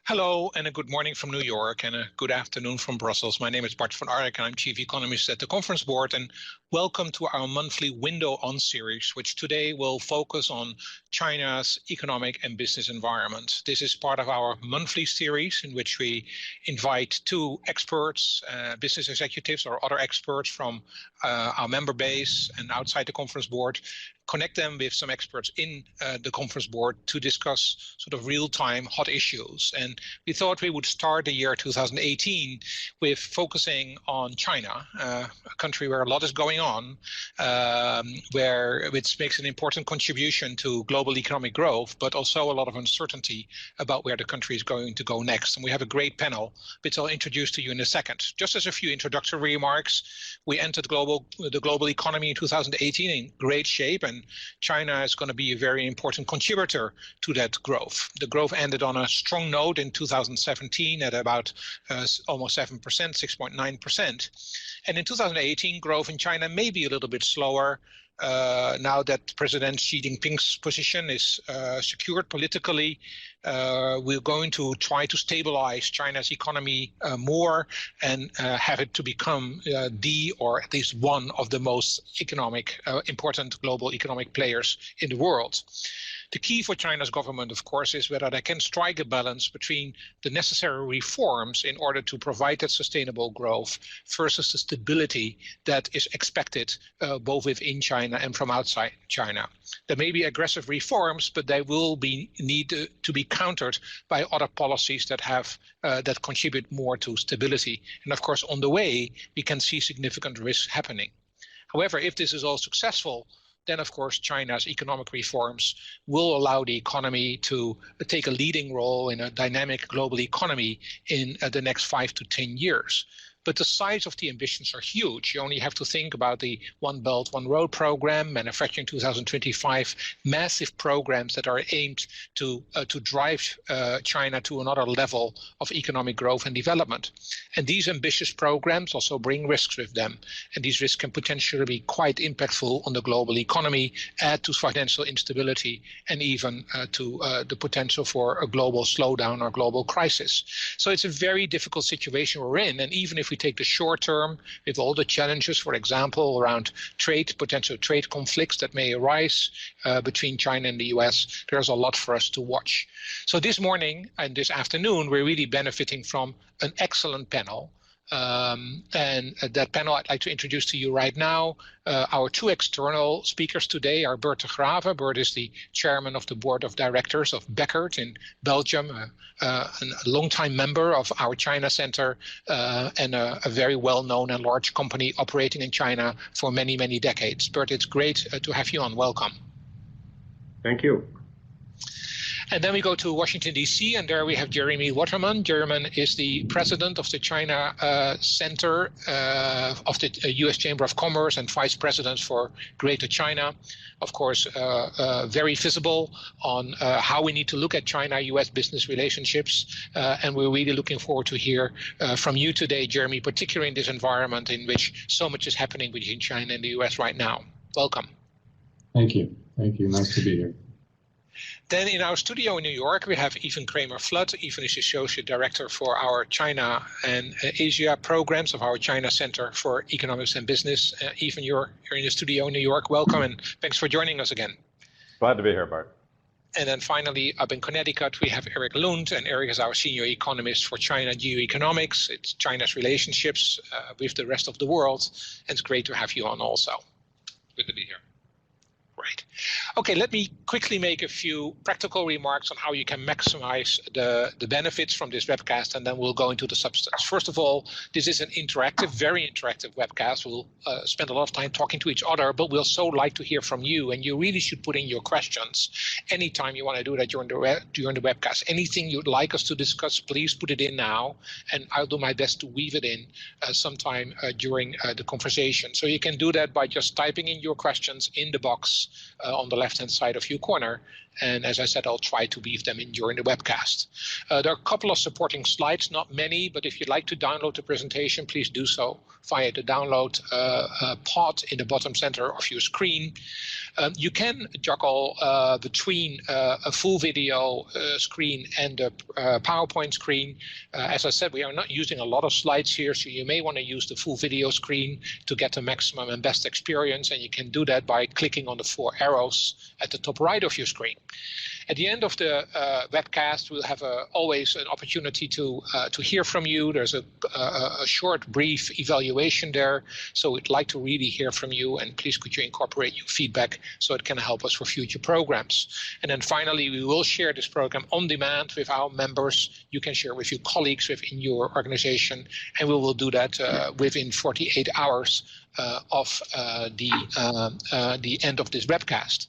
Hello and a good morning from New York and a good afternoon from Brussels. My name is Bart van Ark and I'm Chief Economist at the Conference Board, and welcome to our monthly Window On series, which today will focus on China's economic and business environment. This is part of our monthly series in which we invite two experts, business executives or other experts from our member base and outside the Conference Board, connect them with some experts in the Conference Board to discuss sort of real-time hot issues. And we thought we would start the year 2018 with focusing on China, a country where a lot is going on, which makes an important contribution to global economic growth, but also a lot of uncertainty about where the country is going to go next. And we have a great panel, which I'll introduce to you in a second. Just as a few introductory remarks, we entered the global economy in 2018 in great shape, and China is going to be a very important contributor to that growth. The growth ended on a strong note in 2017 at about almost 7%, 6.9%. And in 2018, growth in China may be a little bit slower now that President Xi Jinping's position is secured politically. We're going to try to stabilize China's economy more and have it to become the, or at least one of the most important global economic players in the world. The key for China's government, of course, is whether they can strike a balance between the necessary reforms in order to provide that sustainable growth versus the stability that is expected both within China and from outside China. There may be aggressive reforms, but they will need to be countered by other policies that contribute more to stability. And of course, on the way, we can see significant risks happening. However, if this is all successful, then of course China's economic reforms will allow the economy to take a leading role in a dynamic global economy in the next 5 to 10 years. But the size of the ambitions are huge. You only have to think about the One Belt, One Road program, Manufacturing 2025, massive programs that are aimed to drive China to another level of economic growth and development. And these ambitious programs also bring risks with them. And these risks can potentially be quite impactful on the global economy, add to financial instability, and even to the potential for a global slowdown or global crisis. So it's a very difficult situation we're in. And even if we take the short term with all the challenges, for example, around potential trade conflicts that may arise between China and the US, there's a lot for us to watch. So this morning and this afternoon, we're really benefiting from an excellent panel. And that panel I'd like to introduce to you right now. Our two external speakers today are Bert de Grave. Bert is the chairman of the board of directors of Beckert in Belgium, a longtime member of our China Center, and a very well-known and large company operating in China for many, many decades. Bert, it's great to have you on. Welcome. Thank you. And then we go to Washington, D.C., and there we have Jeremy Waterman. Jeremy is the president of the China Center of the U.S. Chamber of Commerce and vice president for Greater China. Of course, very visible on how we need to look at China-U.S. business relationships. And we're really looking forward to hear from you today, Jeremy, particularly in this environment in which so much is happening between China and the U.S. right now. Welcome. Thank you. Thank you. Nice to be here. Then in our studio in New York, we have Ivan Kramer-Flood. Ivan is Associate Director for our China and Asia programs of our China Center for Economics and Business. Ivan, you're in the studio in New York. Welcome, and thanks for joining us again. Glad to be here, Bart. And then finally, up in Connecticut, we have Eric Lund, and Eric is our Senior Economist for China Geoeconomics. It's China's relationships with the rest of the world, and it's great to have you on also. Good to be here. Right. Okay, let me quickly make a few practical remarks on how you can maximize the benefits from this webcast, and then we'll go into the substance. First of all, this is an interactive, very interactive webcast. We'll spend a lot of time talking to each other, but we'll so like to hear from you, and you really should put in your questions anytime you want to do that during the webcast. Anything you'd like us to discuss, please put it in now, and I'll do my best to weave it in sometime during the conversation. So you can do that by just typing in your questions in the box on the left-hand side of your corner, And as I said, I'll try to weave them in during the webcast. There are a couple of supporting slides, not many, but if you'd like to download the presentation, please do so via the download pod in the bottom center of your screen. You can juggle between a full video screen and a PowerPoint screen. As I said, we are not using a lot of slides here, so you may want to use the full video screen to get the maximum and best experience, and you can do that by clicking on the 4 arrows at the top right of your screen. At the end of the webcast, we'll have always an opportunity to hear from you. There's a short, brief evaluation there, so we'd like to really hear from you, and please could you incorporate your feedback so it can help us for future programs. And then finally, we will share this program on demand with our members. You can share with your colleagues within your organization, and we will do that within 48 hours of the end of this webcast.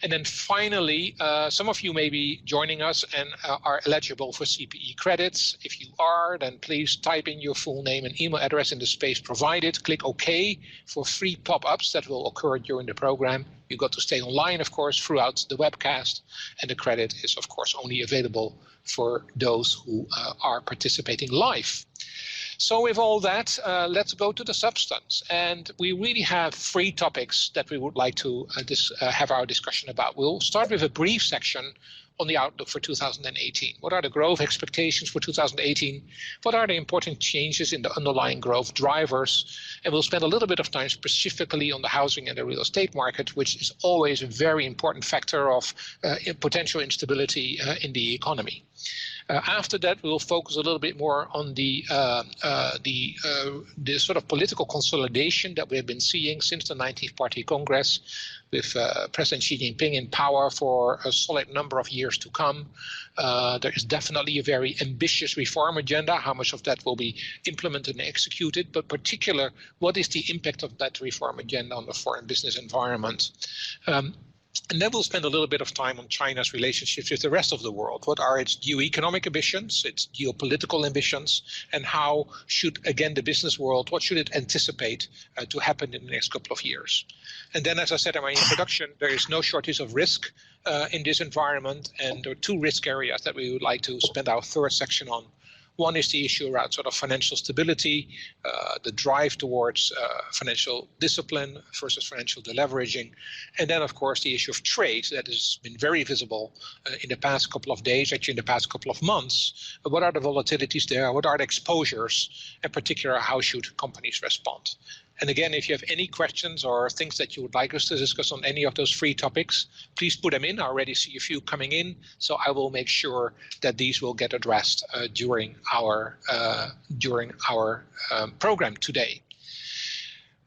And then finally, some of you may be joining us and are eligible for CPE credits. If you are, then please type in your full name and email address in the space provided. Click OK for free pop-ups that will occur during the program. You've got to stay online, of course, throughout the webcast. And the credit is, of course, only available for those who are participating live. So with all that, let's go to the substance. And we really have 3 topics that we would like to have our discussion about. We'll start with a brief section on the outlook for 2018. What are the growth expectations for 2018? What are the important changes in the underlying growth drivers? And we'll spend a little bit of time specifically on the housing and the real estate market, which is always a very important factor of potential instability in the economy. After that, we'll focus a little bit more on the sort of political consolidation that we've been seeing since the 19th Party Congress, with President Xi Jinping in power for a solid number of years to come. There is definitely a very ambitious reform agenda. How much of that will be implemented and executed, but particular, what is the impact of that reform agenda on the foreign business environment? And then we'll spend a little bit of time on China's relationships with the rest of the world. What are its geoeconomic ambitions, its geopolitical ambitions, and how should, again, the business world, what should it anticipate to happen in the next couple of years? And then, as I said in my introduction, there is no shortage of risk in this environment, and there are 2 risk areas that we would like to spend our 3rd section on. One is the issue around sort of financial stability, the drive towards financial discipline versus financial deleveraging. And then, of course, the issue of trade that has been very visible in the past couple of days, actually in the past couple of months. What are the volatilities there? What are the exposures? In particular, how should companies respond? And again, if you have any questions or things that you would like us to discuss on any of those 3 topics, please put them in. I already see a few coming in, so I will make sure that these will get addressed during our program today.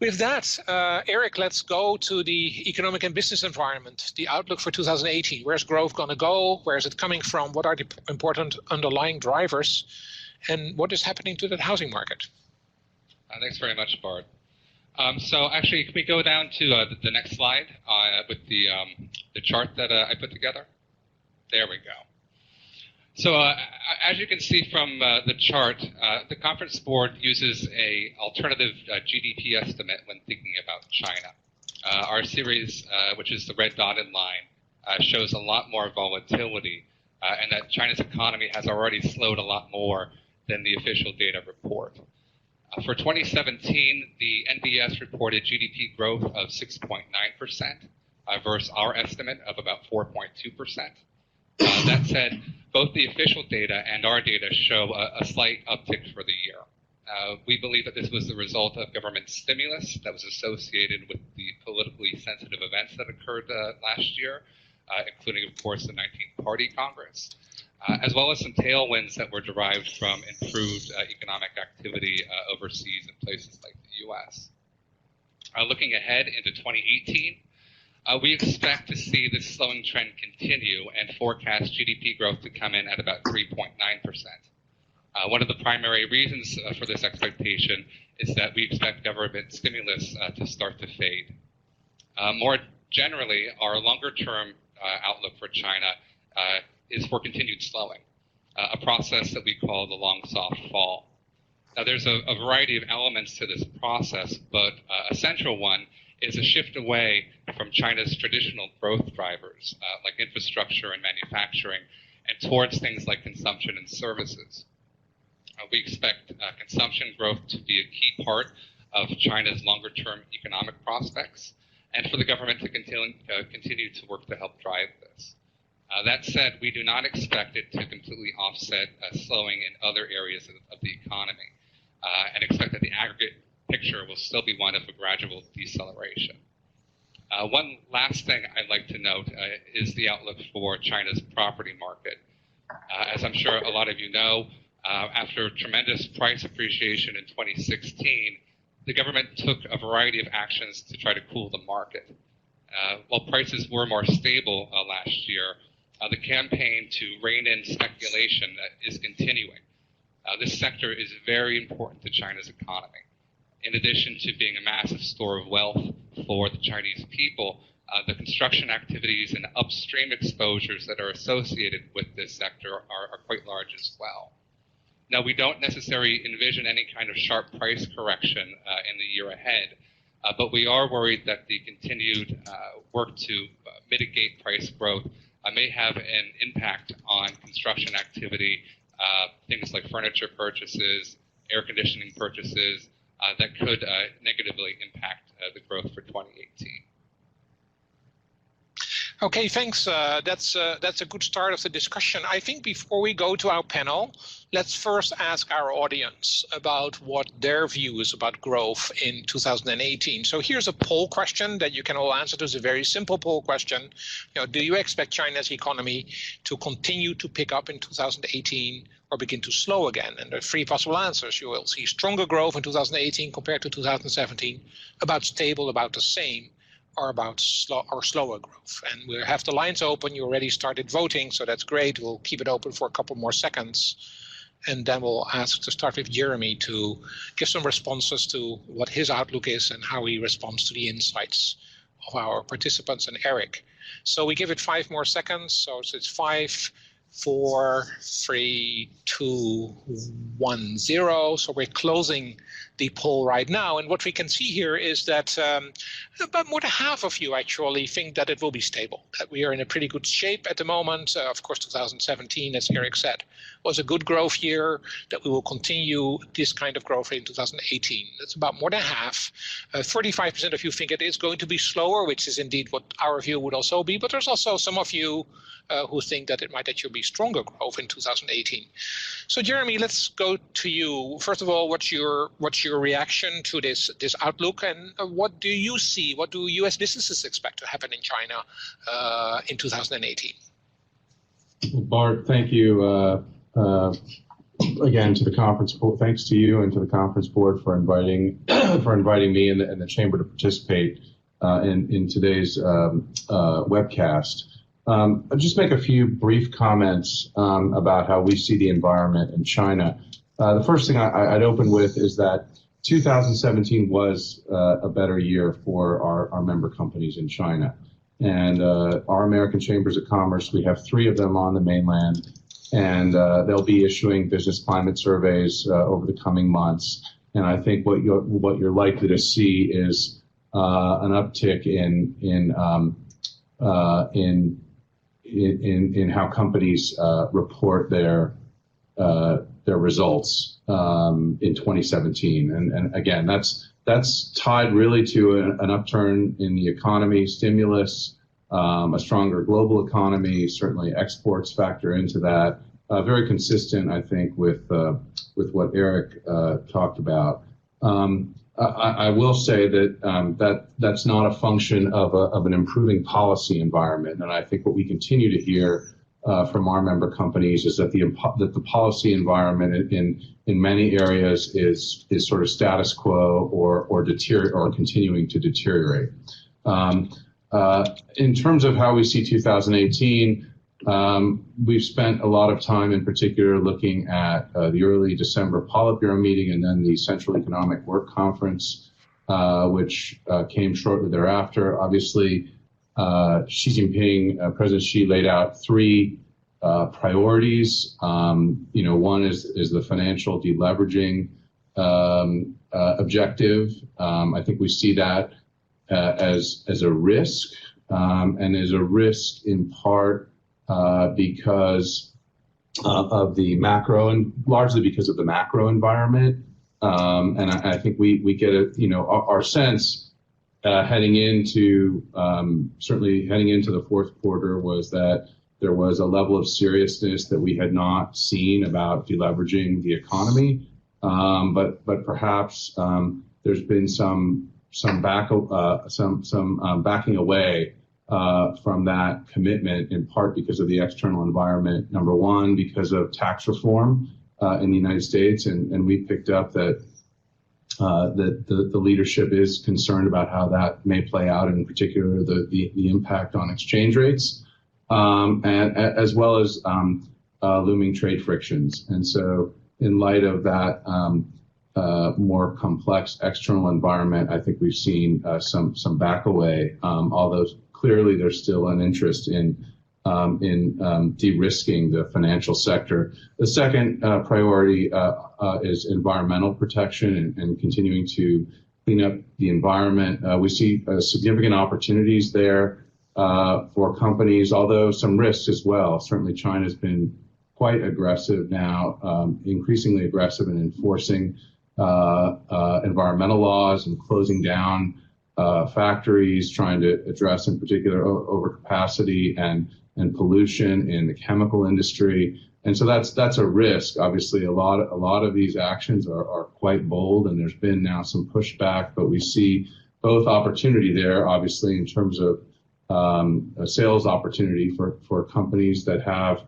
With that, Eric, let's go to the economic and business environment, the outlook for 2018. Where's growth going to go? Where is it coming from? What are the important underlying drivers? And what is happening to the housing market? Thanks very much, Bart. So actually, can we go down to the next slide with the chart that I put together? There we go. So as you can see from the chart, the Conference Board uses an alternative GDP estimate when thinking about China. Our series, which is the red dotted line, shows a lot more volatility, and that China's economy has already slowed a lot more than the official data report. For 2017, the NBS reported GDP growth of 6.9% versus our estimate of about 4.2%. That said, both the official data and our data show a slight uptick for the year. We believe that this was the result of government stimulus that was associated with the politically sensitive events that occurred last year, including, of course, the 19th Party Congress. As well as some tailwinds that were derived from improved economic activity overseas in places like the U.S. Looking ahead into 2018, we expect to see this slowing trend continue and forecast GDP growth to come in at about 3.9%. One of the primary reasons for this expectation is that we expect government stimulus to start to fade. More generally, our longer-term outlook for China is for continued slowing, a process that we call the long soft fall. Now, there's a variety of elements to this process, but a central one is a shift away from China's traditional growth drivers, like infrastructure and manufacturing, and towards things like consumption and services. We expect consumption growth to be a key part of China's longer-term economic prospects, and for the government to continue to work to help drive this. That said, we do not expect it to completely offset slowing in other areas of the economy, and expect that the aggregate picture will still be one of a gradual deceleration. One last thing I'd like to note is the outlook for China's property market. As I'm sure a lot of you know, after tremendous price appreciation in 2016, the government took a variety of actions to try to cool the market. While prices were more stable last year, the campaign to rein in speculation is continuing. This sector is very important to China's economy. In addition to being a massive store of wealth for the Chinese people, the construction activities and upstream exposures that are associated with this sector are quite large as well. Now, we don't necessarily envision any kind of sharp price correction in the year ahead, but we are worried that the continued work to mitigate price growth may have an impact on construction activity, things like furniture purchases, air conditioning purchases, that could negatively impact the growth for 2018. Okay, thanks. That's a good start of the discussion. I think before we go to our panel, let's first ask our audience about what their view is about growth in 2018. So here's a poll question that you can all answer. It's a very simple poll question. Do you expect China's economy to continue to pick up in 2018 or begin to slow again? And there are three possible answers. You will see stronger growth in 2018 compared to 2017, about stable, about the same, or about slower growth. And we have the lines open. You already started voting, so that's great. We'll keep it open for a couple more seconds. And then we'll ask to start with Jeremy to give some responses to what his outlook is and how he responds to the insights of our participants and Eric. So we give it 5 more seconds. So it's 5, 4, 3, 2, 1, 0. So we're closing the poll right now. And what we can see here is that about more than half of you actually think that it will be stable, that we are in a pretty good shape at the moment. Of course, 2017, as Eric said, was a good growth year, that we will continue this kind of growth in 2018. That's about more than half. 45% of you think it is going to be slower, which is indeed what our view would also be. But there's also some of you who think that it might actually be stronger growth in 2018. So Jeremy, let's go to you. First of all, what's your reaction to this outlook, and what do you see? What do U.S. businesses expect to happen in China in 2018? Well, Bart, thank you again to the conference board. Thanks to you and to the conference board for inviting me and the chamber to participate in today's webcast. I'll just make a few brief comments about how we see the environment in China. The first thing I'd open with is that 2017 was a better year for our member companies in China. And our American Chambers of Commerce, we have 3 of them on the mainland, and they'll be issuing business climate surveys over the coming months. And I think what you're likely to see is an uptick in how companies report their results in 2017, and again, that's tied really to an upturn in the economy, stimulus, a stronger global economy. Certainly, exports factor into that. Very consistent, I think, with what Eric talked about. I will say that that's not a function of an improving policy environment, and I think what we continue to hear from our member companies is that the policy environment in many areas is sort of status quo or continuing to deteriorate. In terms of how we see 2018, we've spent a lot of time in particular looking at the early December Politburo meeting and then the Central Economic Work Conference, which came shortly thereafter. Obviously, Xi Jinping, President Xi, laid out 3 priorities. One is the financial deleveraging objective. I think we see that as a risk, and as a risk in part because of the macro, and largely because of the macro environment. And I think we get our sense heading into certainly heading into the fourth quarter was that there was a level of seriousness that we had not seen about deleveraging the economy, but perhaps there's been some backing away from that commitment, in part because of the external environment. Number one, because of tax reform in the United States, and we picked up that the leadership is concerned about how that may play out, in particular the impact on exchange rates, and as well as looming trade frictions. And so, in light of that more complex external environment, I think we've seen some back away, although clearly there's still an interest in de-risking the financial sector. The second priority is environmental protection and continuing to clean up the environment. We see significant opportunities there for companies, although some risks as well. Certainly China's been quite aggressive now, increasingly aggressive in enforcing environmental laws and closing down factories, trying to address in particular overcapacity and pollution in the chemical industry. And so that's a risk. Obviously, a lot of these actions are quite bold, and there's been now some pushback, but we see both opportunity there, obviously, in terms of a sales opportunity for companies that have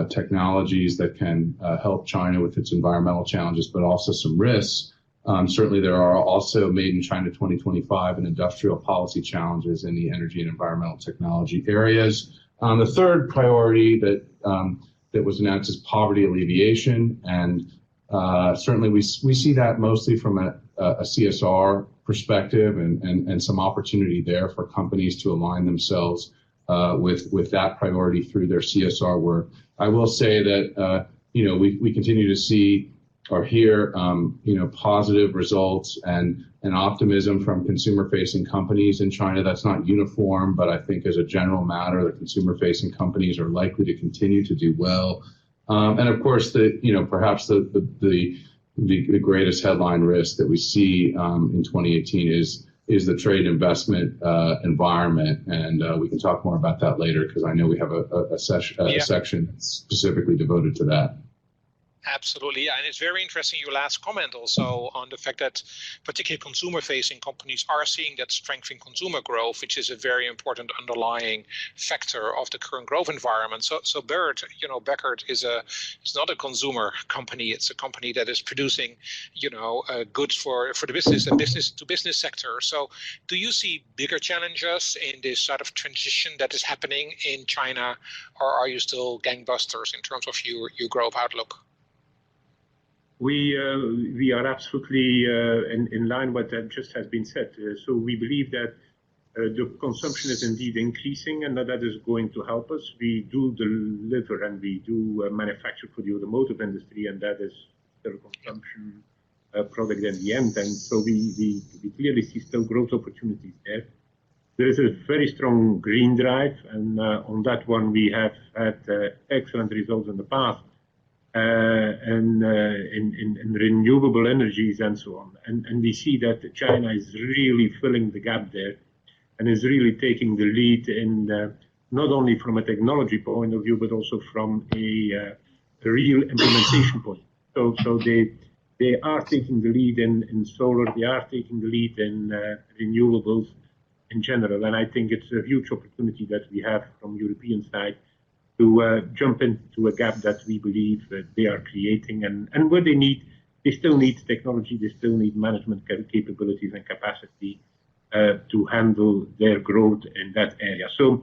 technologies that can help China with its environmental challenges, but also some risks. Certainly, there are also Made in China 2025 and industrial policy challenges in the energy and environmental technology areas. The third priority that was announced is poverty alleviation, and certainly we see that mostly from a CSR perspective, and some opportunity there for companies to align themselves with that priority through their CSR work. I will say that we continue to see or hear positive results and optimism from consumer-facing companies in China. That's not uniform, but I think as a general matter, the consumer-facing companies are likely to continue to do well. And of course, perhaps the greatest headline risk that we see in 2018 is the trade investment environment, and we can talk more about that later because I know we have a section specifically devoted to that. Absolutely, yeah, and it's very interesting your last comment also on the fact that particularly consumer-facing companies are seeing that strength in consumer growth, which is a very important underlying factor of the current growth environment. So Beckert is not a consumer company; it's a company that is producing, goods for the business and business-to-business sector. So, do you see bigger challenges in this sort of transition that is happening in China, or are you still gangbusters in terms of your growth outlook? We are absolutely in line with what just has been said. So we believe that the consumption is indeed increasing, and that is going to help us. We do deliver and we do manufacture for the automotive industry, and that is still consumption product in the end. And so we clearly see still growth opportunities there. There is a very strong green drive, and on that one we have had excellent results in the past. And in renewable energies and so on. And we see that China is really filling the gap there and is really taking the lead in not only from a technology point of view, but also from a real implementation point. So they are taking the lead in solar, they are taking the lead in renewables in general. And I think it's a huge opportunity that we have from European side to jump into a gap that we believe that they are creating, and what they still need technology, they still need management capabilities and capacity to handle their growth in that area. So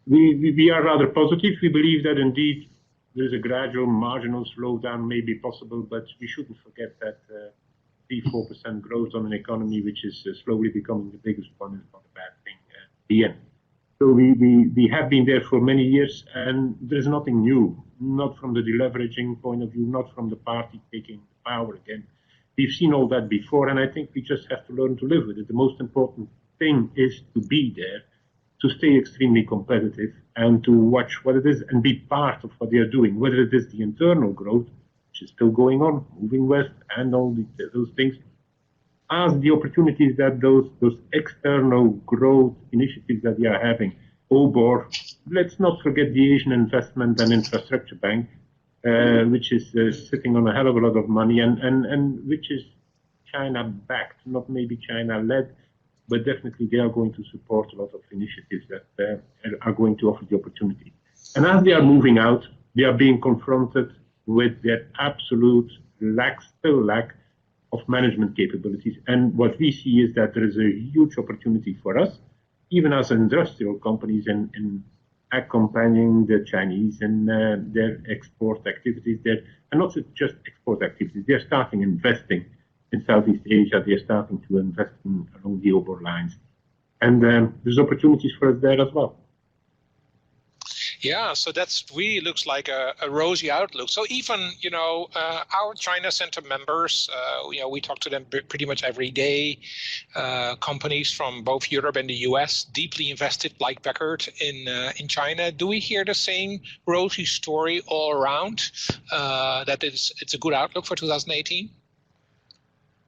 we are rather positive. We believe that indeed there is a gradual marginal slowdown may be possible, but we shouldn't forget that 3-4% growth on an economy which is slowly becoming the biggest one is not a bad thing to be in. So we have been there for many years, and there's nothing new, not from the deleveraging point of view, not from the party taking power again. We've seen all that before, and I think we just have to learn to live with it. The most important thing is to be there, to stay extremely competitive, and to watch what it is and be part of what they are doing, whether it is the internal growth, which is still going on, moving west, and all those things, as the opportunities that those external growth initiatives that they are having. OBOR, let's not forget the Asian Investment and Infrastructure Bank, which is sitting on a hell of a lot of money, and which is China-backed, not maybe China-led, but definitely they are going to support a lot of initiatives that are going to offer the opportunity. And as they are moving out, they are being confronted with their absolute lack of management capabilities. And what we see is that there is a huge opportunity for us, even as industrial companies, in accompanying the Chinese in their export activities there, and not just export activities. They're starting investing in Southeast Asia. They're starting to invest along the OBOR lines. And there's opportunities for us there as well. Yeah, so that's really looks like a rosy outlook. So even, our China Center members, we talk to them pretty much every day. Companies from both Europe and the US deeply invested, like Beckert, in China. Do we hear the same rosy story all around? That it's a good outlook for 2018?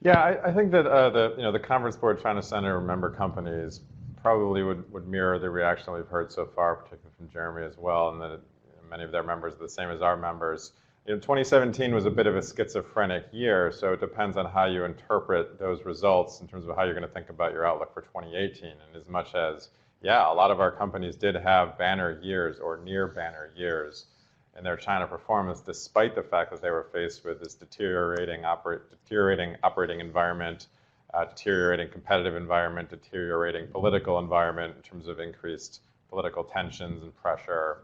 Yeah, I think that the Conference Board China Center member companies probably would mirror the reaction we've heard so far, particularly from Jeremy as well, and that many of their members are the same as our members. 2017 was a bit of a schizophrenic year, so it depends on how you interpret those results in terms of how you're going to think about your outlook for 2018. And as much as, yeah, a lot of our companies did have banner years or near banner years in their China performance, despite the fact that they were faced with this deteriorating operating environment, deteriorating competitive environment, deteriorating political environment in terms of increased political tensions and pressure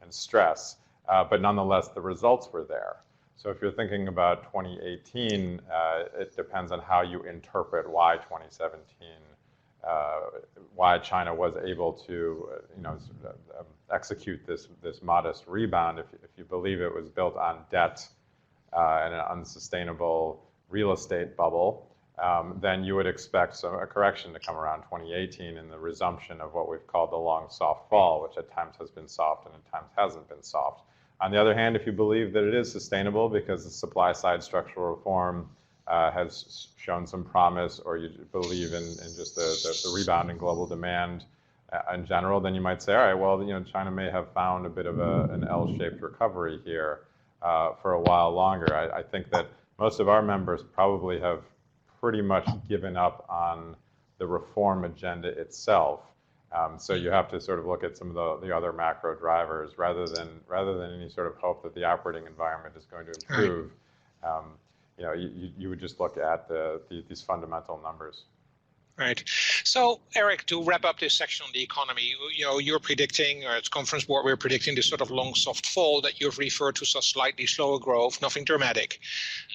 and stress. But nonetheless, the results were there. So if you're thinking about 2018, it depends on how you interpret why 2017, why China was able to execute this modest rebound. If you believe it was built on debt and an unsustainable real estate bubble, then you would expect a correction to come around 2018 and the resumption of what we've called the long soft fall, which at times has been soft and at times hasn't been soft. On the other hand, if you believe that it is sustainable because the supply side structural reform has shown some promise, or you believe in just the rebound in global demand in general, then you might say, all right, well, China may have found a bit of an L-shaped recovery here for a while longer. I think that most of our members probably have pretty much given up on the reform agenda itself. So you have to sort of look at some of the other macro drivers rather than any sort of hope that the operating environment is going to improve. You would just look at these fundamental numbers. Right. So, Eric, to wrap up this section on the economy, you're predicting, or it's Conference Board, we're predicting this sort of long soft fall that you've referred to, so slightly slower growth, nothing dramatic.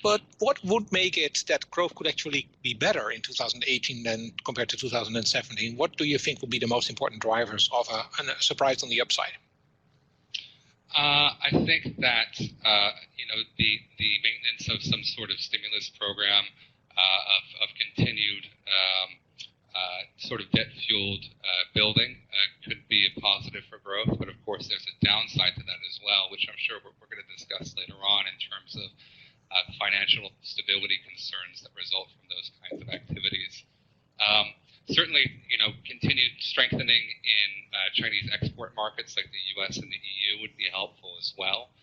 But what would make it that growth could actually be better in 2018 than compared to 2017? What do you think will be the most important drivers of a surprise on the upside? I think that the maintenance of some sort of stimulus program of continued sort of debt-fueled building could be a positive for growth, but of course there's a downside to that as well, which I'm sure we're going to discuss later on in terms of financial stability concerns that result from those kinds of activities. Certainly, continued strengthening in Chinese export markets like the U.S. and the EU would be helpful as well.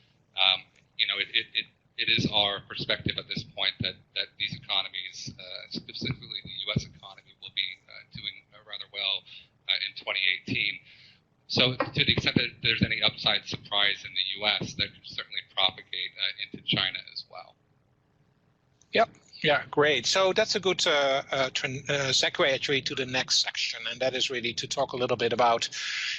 It is our perspective at this point that these economies, specifically the U.S. economy, will be doing rather well in 2018. So to the extent that there's any upside surprise in the U.S., that could certainly propagate into China as well. Yep. Yeah, great. So that's a good segue actually to the next section, and that is really to talk a little bit about,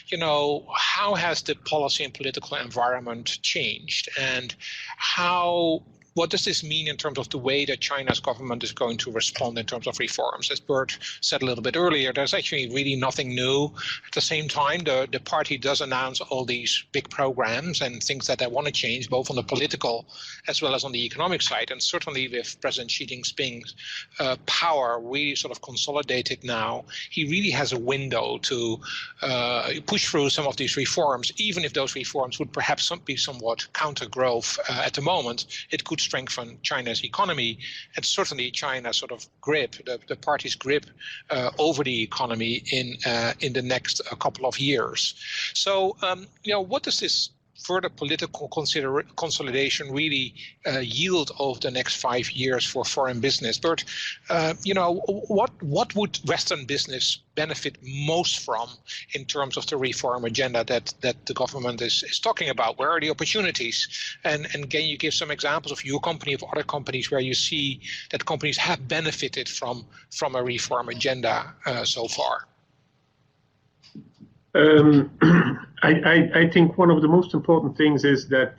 how has the policy and political environment changed, and how what does this mean in terms of the way that China's government is going to respond in terms of reforms? As Bert said a little bit earlier, there's actually really nothing new. At the same time, the party does announce all these big programs and things that they want to change, both on the political as well as on the economic side. And certainly with President Xi Jinping's power really sort of consolidated now, he really has a window to push through some of these reforms, even if those reforms would perhaps be somewhat counter-growth at the moment. It could strengthen China's economy and certainly China's sort of grip, the party's grip over the economy in the next couple of years. So, what does this further political consolidation really yield over the next 5 years for foreign business? But, what would Western business benefit most from in terms of the reform agenda that the government is talking about? Where are the opportunities? And can you give some examples of your company, of other companies where you see that companies have benefited from a reform agenda so far? I think one of the most important things is that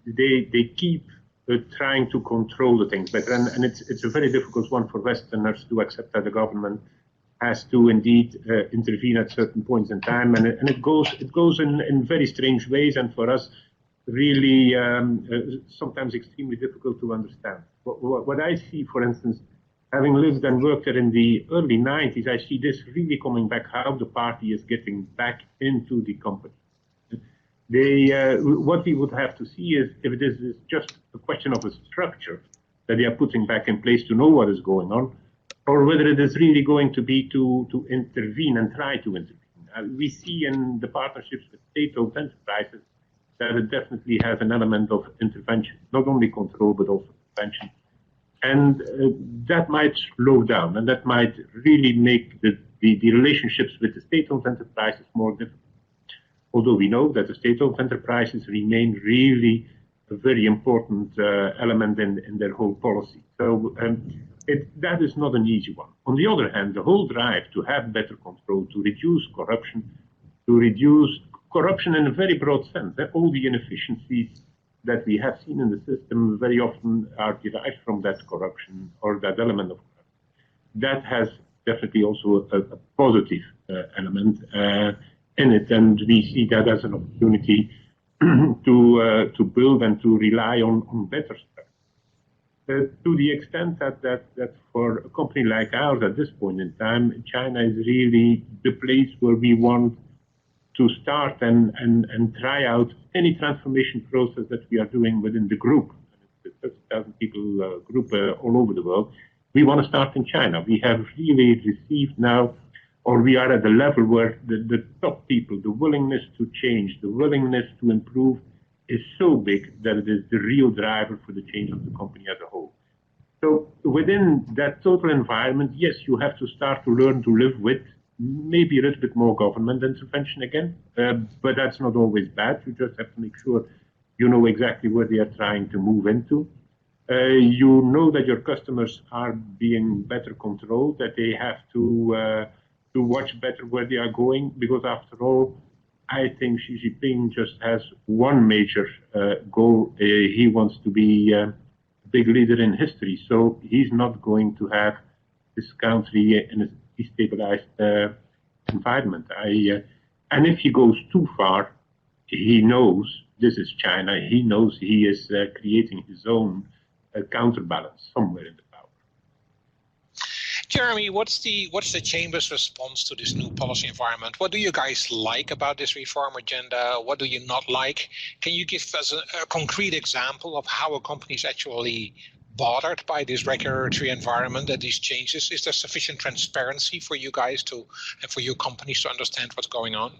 they keep trying to control the things better, and it's a very difficult one for Westerners to accept that the government has to indeed intervene at certain points in time, and it goes in very strange ways, and for us really sometimes extremely difficult to understand. What I see, for instance, having lived and worked there in the early 90s, I see this really coming back, how the party is getting back into the company. What we would have to see is if this is just a question of a structure that they are putting back in place to know what is going on, or whether it is really going to be to intervene and try to intervene. We see in the partnerships with state-owned enterprises that it definitely has an element of intervention, not only control, but also intervention. And that might slow down, and that might really make the relationships with the state-owned enterprises more difficult. Although we know that the state-owned enterprises remain really a very important element in their whole policy. So that is not an easy one. On the other hand, the whole drive to have better control, to reduce corruption in a very broad sense, all the inefficiencies that we have seen in the system very often are derived from that corruption or that element of corruption. That has definitely also a positive element in it, and we see that as an opportunity to build and to rely on better stuff. To the extent that for a company like ours at this point in time, China is really the place where we want to start and try out any transformation process that we are doing within the group. It's a 30,000 people group all over the world. We want to start in China. We have really received now, or we are at the level where the top people, the willingness to change, the willingness to improve is so big that it is the real driver for the change of the company as a whole. So within that total environment, yes, you have to start to learn to live with maybe a little bit more government intervention again, but that's not always bad. You just have to make sure you know exactly where they are trying to move into. You know that your customers are being better controlled, that they have to watch better where they are going, because after all, I think Xi Jinping just has one major goal. He wants to be a big leader in history, so he's not going to have this country in a destabilized environment. And if he goes too far, he knows this is China. He knows he is creating his own counterbalance somewhere in the power. Jeremy, what's the Chamber's response to this new policy environment? What do you guys like about this reform agenda? What do you not like? Can you give us a concrete example of how a company is actually bothered by this regulatory environment and these changes? Is there sufficient transparency for you guys and for your companies to understand what's going on?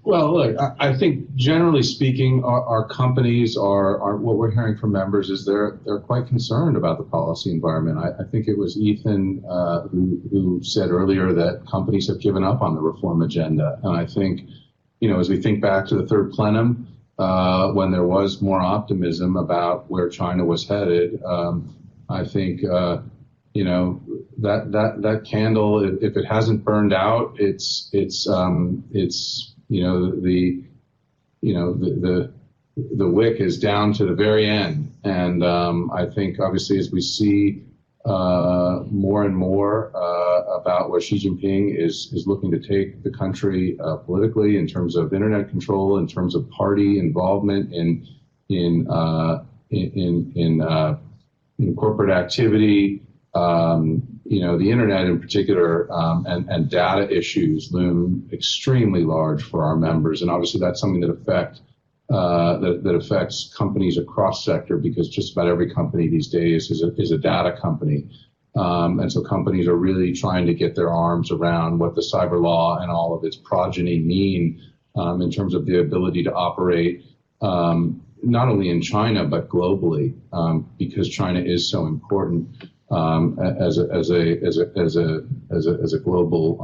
Well, look, I think generally speaking, our companies are what we're hearing from members is they're quite concerned about the policy environment. I think it was Ethan who said earlier that companies have given up on the reform agenda. And I think, as we think back to the third plenum, when there was more optimism about where China was headed, I think, that candle, if it hasn't burned out, the wick is down to the very end. And I think obviously as we see more and more about where Xi Jinping is looking to take the country politically in terms of internet control, in terms of party involvement in corporate activity, the internet in particular, and data issues loom extremely large for our members, and obviously that's something that affects companies across sector, because just about every company these days is a data company. And so companies are really trying to get their arms around what the cyber law and all of its progeny mean in terms of the ability to operate not only in China but globally, because China is so important as a global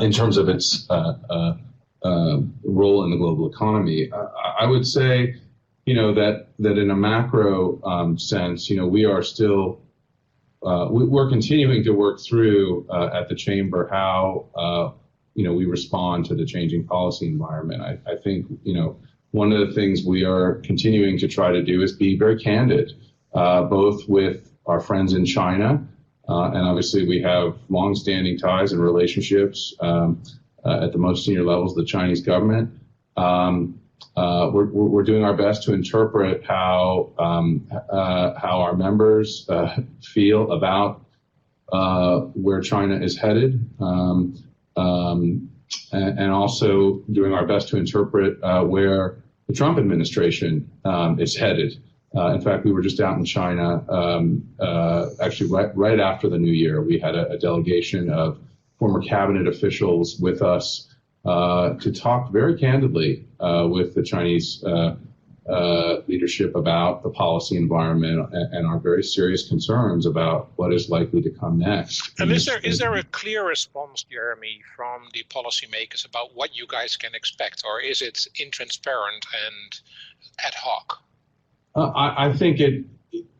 in terms of its role in the global economy. I would say, that in a macro sense, we are still we're continuing to work through at the chamber how we respond to the changing policy environment. I think one of the things we are continuing to try to do is be very candid, both with our friends in China, and obviously we have long-standing ties and relationships at the most senior levels of the Chinese government. We're doing our best to interpret how our members feel about where China is headed, and also doing our best to interpret where the Trump administration is headed. In fact, we were just out in China, actually right after the new year. We had a delegation of former cabinet officials with us to talk very candidly with the Chinese leadership about the policy environment and our very serious concerns about what is likely to come next. And is there a clear response, Jeremy, from the policymakers about what you guys can expect, or is it intransparent and ad hoc? I think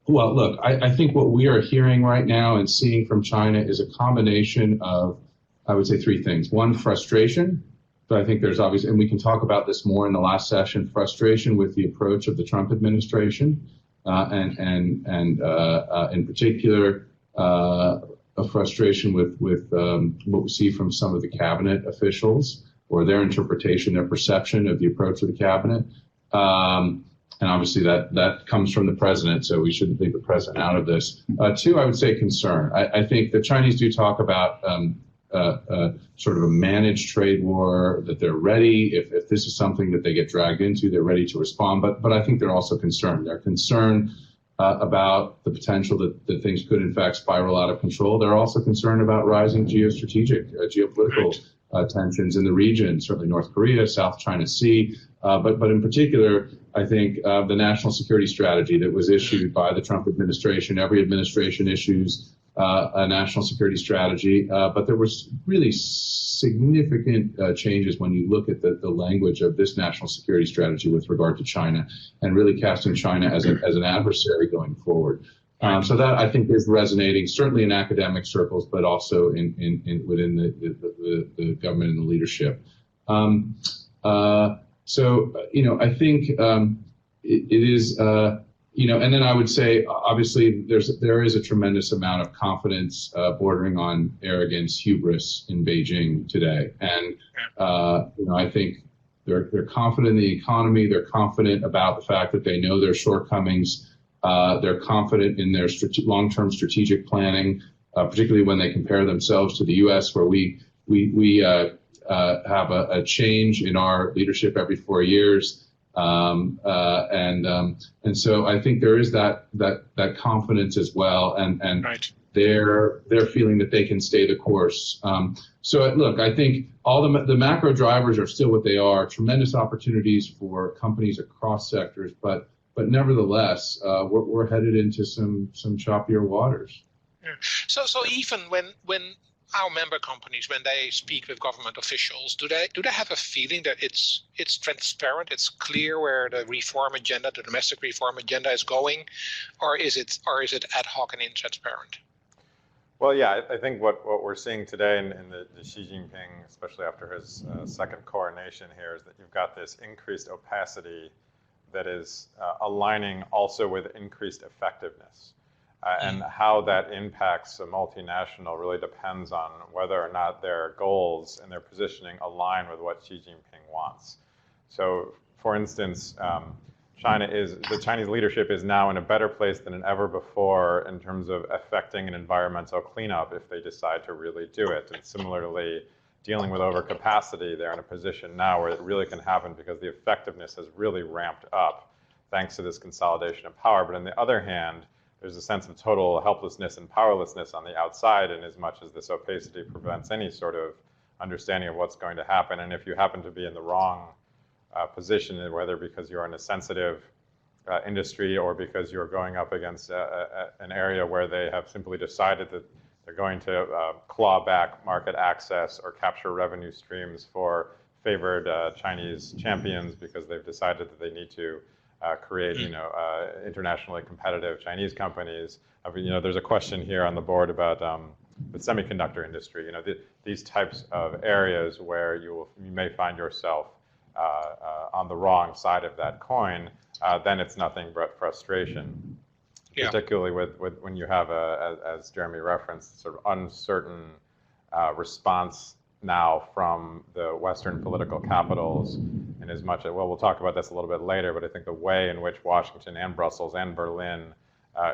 well, look, I think what we are hearing right now and seeing from China is a combination of, I would say, three things. One, frustration. So I think there's obviously, and we can talk about this more in the last session, frustration with the approach of the Trump administration, and in particular, a frustration with what we see from some of the cabinet officials, or their interpretation, their perception of the approach of the cabinet. And obviously that comes from the president, so we shouldn't leave the president out of this. Two, I would say concern. I think the Chinese do talk about sort of a managed trade war, that they're ready. If this is something that they get dragged into, they're ready to respond. But I think they're also concerned. They're concerned about the potential that things could, in fact, spiral out of control. They're also concerned about rising geopolitical tensions in the region, certainly North Korea, South China Sea. But in particular, I think the national security strategy that was issued by the Trump administration. Every administration issues a national security strategy, but there was really significant changes when you look at the language of this national security strategy with regard to China, and really casting China as an adversary going forward. So that, I think, is resonating certainly in academic circles, but also within the government and the leadership. So I think it is. And then I would say, obviously, there is a tremendous amount of confidence bordering on arrogance, hubris in Beijing today. And, I think they're confident in the economy. They're confident about the fact that they know their shortcomings. They're confident in their long-term strategic planning, particularly when they compare themselves to the U.S., where we have a change in our leadership every 4 years. And so I think there is that confidence as well, and right. They're feeling that they can stay the course. So look, I think all the macro drivers are still what they are. Tremendous opportunities for companies across sectors, but nevertheless, we're headed into some choppier waters. Yeah. So even when our member companies, when they speak with government officials, do they have a feeling that it's transparent, it's clear where the reform agenda, the domestic reform agenda is going, or is it ad hoc and intransparent? Well, yeah, I think what we're seeing today in the Xi Jinping, especially after his second coronation here, is that you've got this increased opacity that is aligning also with increased effectiveness. And how that impacts a multinational really depends on whether or not their goals and their positioning align with what Xi Jinping wants. So, for instance, the Chinese leadership is now in a better place than ever before in terms of effecting an environmental cleanup if they decide to really do it. And similarly, dealing with overcapacity, they're in a position now where it really can happen because the effectiveness has really ramped up thanks to this consolidation of power. But on the other hand, there's a sense of total helplessness and powerlessness on the outside, in as much as this opacity prevents any sort of understanding of what's going to happen. And if you happen to be in the wrong position, whether because you're in a sensitive industry or because you're going up against an area where they have simply decided that they're going to claw back market access or capture revenue streams for favored Chinese champions because they've decided that they need to create, internationally competitive Chinese companies. There's a question here on the board about the semiconductor industry. These types of areas where you may find yourself on the wrong side of that coin, then it's nothing but frustration. Yeah. Particularly with when you have as Jeremy referenced, sort of uncertain response now from the Western political capitals, in as much as, well, we'll talk about this a little bit later, but I think the way in which Washington and Brussels and Berlin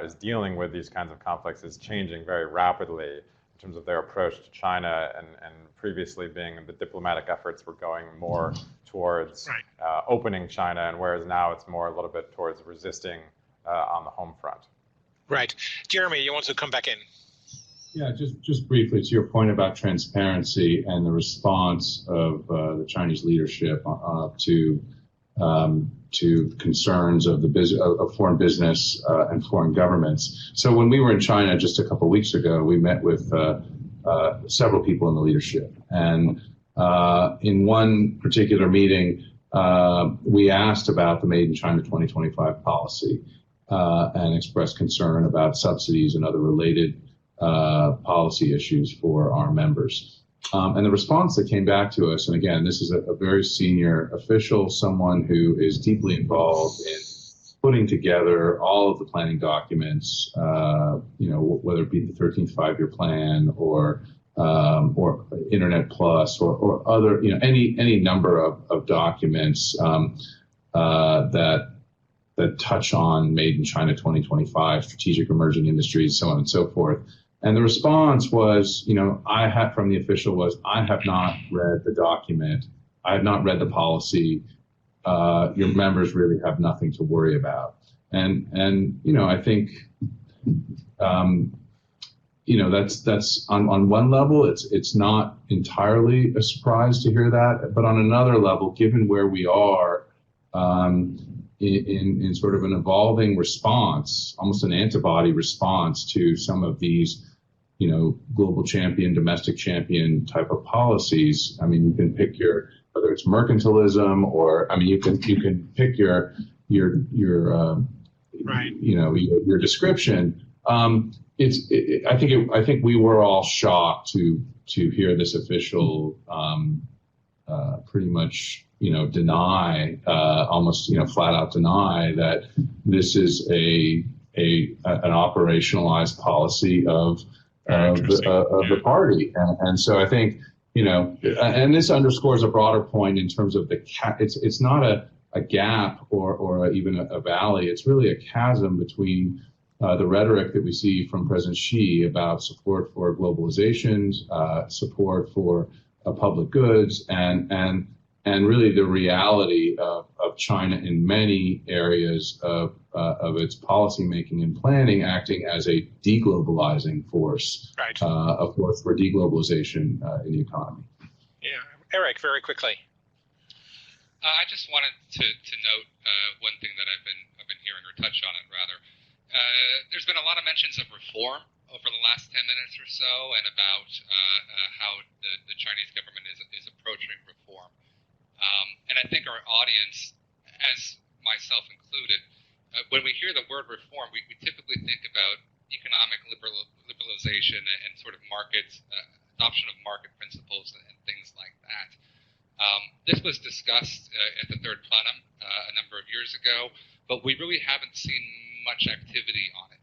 is dealing with these kinds of conflicts is changing very rapidly in terms of their approach to China, and previously being the diplomatic efforts were going more towards opening China, and whereas now it's more a little bit towards resisting on the home front. Right. Jeremy, you want to come back in? Yeah, just briefly to your point about transparency and the response of the Chinese leadership to concerns of of foreign business and foreign governments. So when we were in China just a couple of weeks ago, we met with several people in the leadership, and in one particular meeting, we asked about the Made in China 2025 policy and expressed concern about subsidies and other related policy issues for our members. And the response that came back to us, and again, this is a very senior official, someone who is deeply involved in putting together all of the planning documents, whether it be the 13th Five-Year Plan or Internet Plus or other, any number of documents that touch on Made in China 2025, strategic emerging industries, so on and so forth. And the response was, from the official was, I have not read the document. I have not read the policy. Your members really have nothing to worry about. And I think, that's on one level, it's not entirely a surprise to hear that. But on another level, given where we are in sort of an evolving response, almost an antibody response to some of these, global champion, domestic champion type of policies. I mean, you can pick whether it's mercantilism or, you can pick your description. I think we were all shocked to hear this official pretty much deny, almost flat out deny that this is an operationalized policy of the party, and so I think and this underscores a broader point in terms of it's not a gap or even a valley. It's really a chasm between the rhetoric that we see from President Xi about support for globalization, support for public goods, and really the reality of China in many areas of its policymaking and planning, acting as a deglobalizing force, a force for deglobalization in the economy. Yeah, Eric, very quickly. I just wanted to note one thing that I've been hearing, or touch on it rather. There's been a lot of mentions of reform over the last 10 minutes or so, and about how the Chinese government is approaching reform. And I think our audience, as myself included, when we hear the word reform, we typically think about economic liberalization localization and sort of adoption of market principles and things like that. This was discussed at the third plenum a number of years ago, but we really haven't seen much activity on it.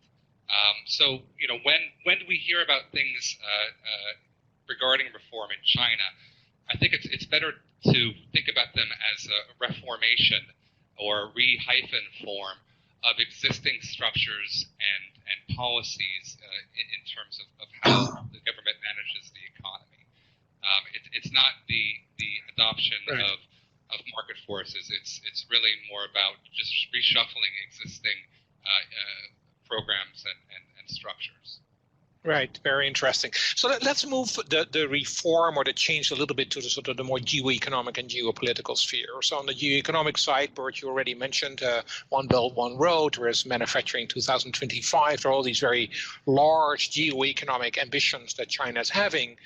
So, when we hear about things regarding reform in China, I think it's better to think about them as a reformation or re-hyphen form of existing structures and policies in terms of how the government manages the economy. It's not the adoption of market forces. It's really more about just reshuffling existing programs and structures. Right, very interesting. So let's move the reform or the change a little bit to the sort of the more geoeconomic and geopolitical sphere. So on the geoeconomic side, Bert, you already mentioned One Belt, One Road, there is manufacturing 2025, there are all these very large geoeconomic ambitions that China is having.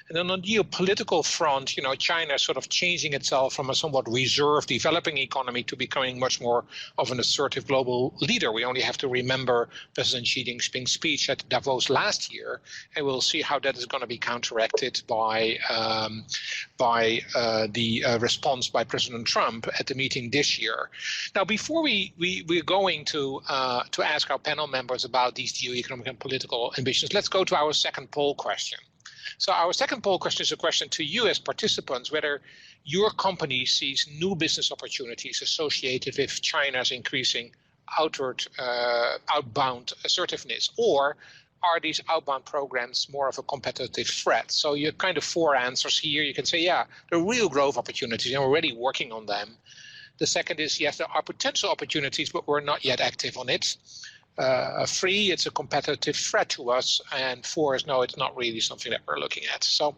And then on the geopolitical front, China is sort of changing itself from a somewhat reserved developing economy to becoming much more of an assertive global leader. We only have to remember President Xi Jinping's speech at Davos last year, and we'll see how that is going to be counteracted by the response by President Trump at the meeting this year. Now, before we're going to ask our panel members about these geoeconomic and political ambitions, let's go to our second poll question. So our second poll question is a question to you as participants, whether your company sees new business opportunities associated with China's increasing outbound assertiveness, or are these outbound programs more of a competitive threat? So you have kind of four answers here. You can say, yeah, there are real growth opportunities and we're already working on them. The second is, yes, there are potential opportunities, but we're not yet active on it. 3, it's a competitive threat to us, and 4 is no, it's not really something that we're looking at. So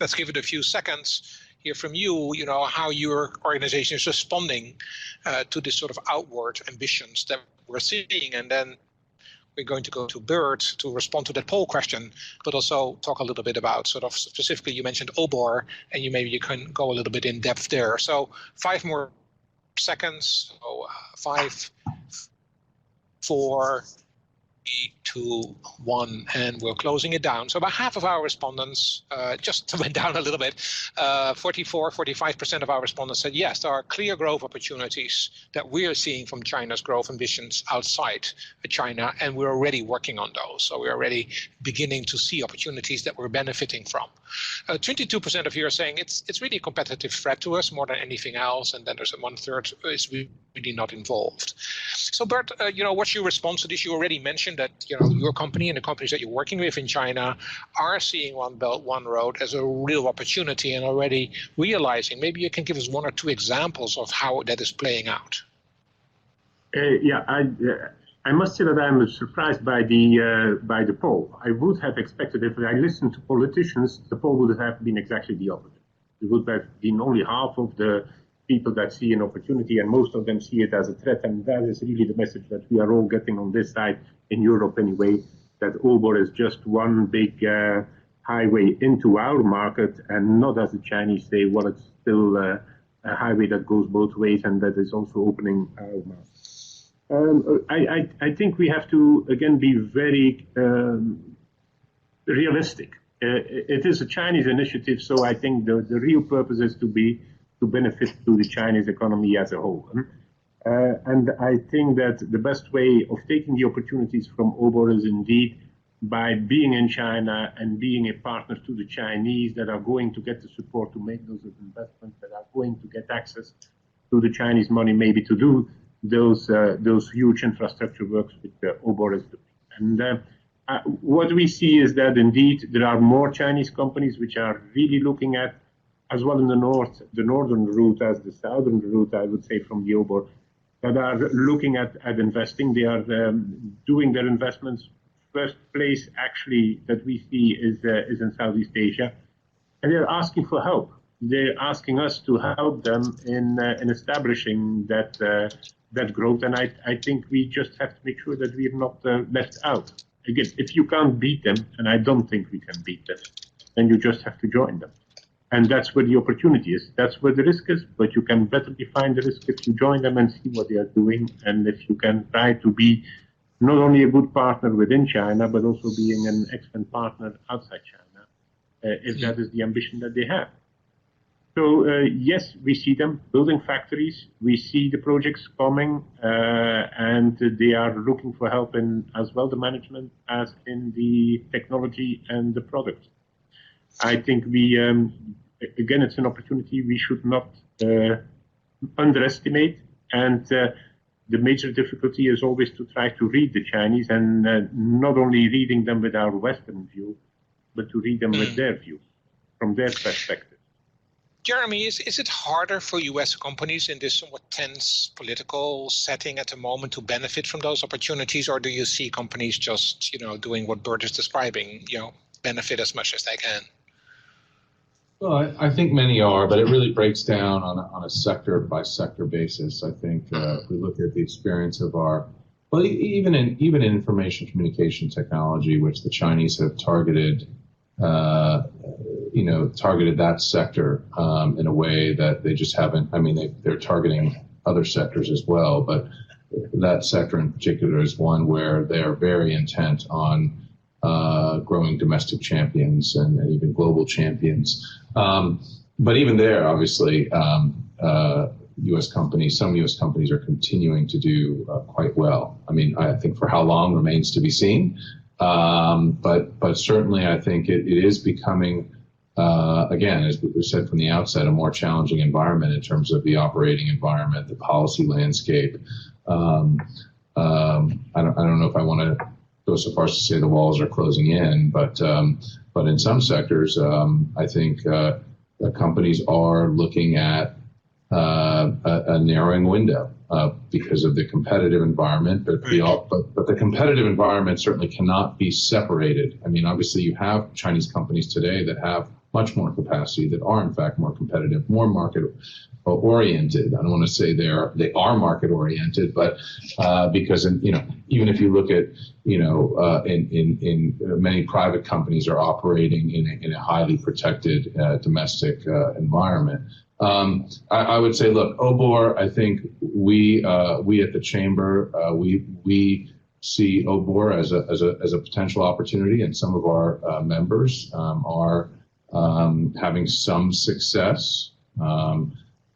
let's give it a few seconds, hear from you, how your organization is responding to this sort of outward ambitions that we're seeing, and then we're going to go to Bert to respond to that poll question, but also talk a little bit about sort of specifically, you mentioned OBOR, and you can go a little bit in depth there. So 5 more seconds, so 5, 4, 3, 2, 1, and we're closing it down. So about half of our respondents just went down a little bit. 45% of our respondents said yes, there are clear growth opportunities that we are seeing from China's growth ambitions outside China, and we're already working on those. So we're already beginning to see opportunities that we're benefiting from. 22% of you are saying it's really a competitive threat to us more than anything else, and then there's a 1/3 is really not involved. So Bert, what's your response to this? You already mentioned that your company and the companies that you're working with in China are seeing One Belt, One Road as a real opportunity and already realizing. Maybe you can give us 1 or 2 examples of how that is playing out. I must say that I'm surprised by the poll. I would have expected, if I listened to politicians, the poll would have been exactly the opposite. It would have been only half of the people that see an opportunity, and most of them see it as a threat. And that is really the message that we are all getting on this side, in Europe anyway, that OBOR is just one big highway into our market, and not, as the Chinese say, well, it's still a highway that goes both ways, and that is also opening our market. I think we have to, again, be very realistic. It is a Chinese initiative, so I think the real purpose is to benefit to the Chinese economy as a whole. And I think that the best way of taking the opportunities from OBOR is indeed by being in China and being a partner to the Chinese that are going to get the support to make those investments, that are going to get access to the Chinese money, maybe to do those huge infrastructure works which OBOR is doing. And what we see is that indeed there are more Chinese companies which are really looking at, as well in the northern route as the southern route, I would say, from the OBOR, that are looking at investing. They are doing their investments. First place actually that we see is in Southeast Asia, and they're asking for help. They're asking us to help them in establishing that growth, and I think we just have to make sure that we're not left out. Again, if you can't beat them, and I don't think we can beat them, then you just have to join them. And that's where the opportunity is. That's where the risk is, but you can better define the risk if you join them and see what they are doing, and if you can try to be not only a good partner within China, but also being an excellent partner outside China, if that is the ambition that they have. So yes, we see them building factories. We see the projects coming, and they are looking for help in as well the management as in the technology and the product. I think we, again, it's an opportunity we should not underestimate. And the major difficulty is always to try to read the Chinese, and not only reading them with our Western view, but to read them with their view, from their perspective. Jeremy, is it harder for U.S. companies in this somewhat tense political setting at the moment to benefit from those opportunities, or do you see companies just, doing what Bert is describing, benefit as much as they can? Well, I think many are, but it really breaks down on a sector by sector basis. I think if we look at the experience of even in information communication technology, which the Chinese have targeted that sector in a way that they just haven't. I mean, they're targeting other sectors as well, but that sector in particular is one where they are very intent on growing domestic champions and even global champions. But even there, obviously, U.S. companies, some U.S. companies are continuing to do quite well. I mean, I think for how long remains to be seen. But certainly, I think it is becoming, again, as we said from the outset, a more challenging environment in terms of the operating environment, the policy landscape. I don't know if I want to go so far as to say the walls are closing in, but in some sectors, I think companies are looking at a narrowing window because of the competitive environment. But the competitive environment certainly cannot be separated. I mean, obviously, you have Chinese companies today that have much more capacity, that are in fact more competitive, more market oriented. I don't want to say they are market oriented, but because even if you look at in many private companies are operating in a highly protected domestic environment. I would say, look, OBOR, I think we at the Chamber, we see OBOR as a potential opportunity, and some of our members are having some success,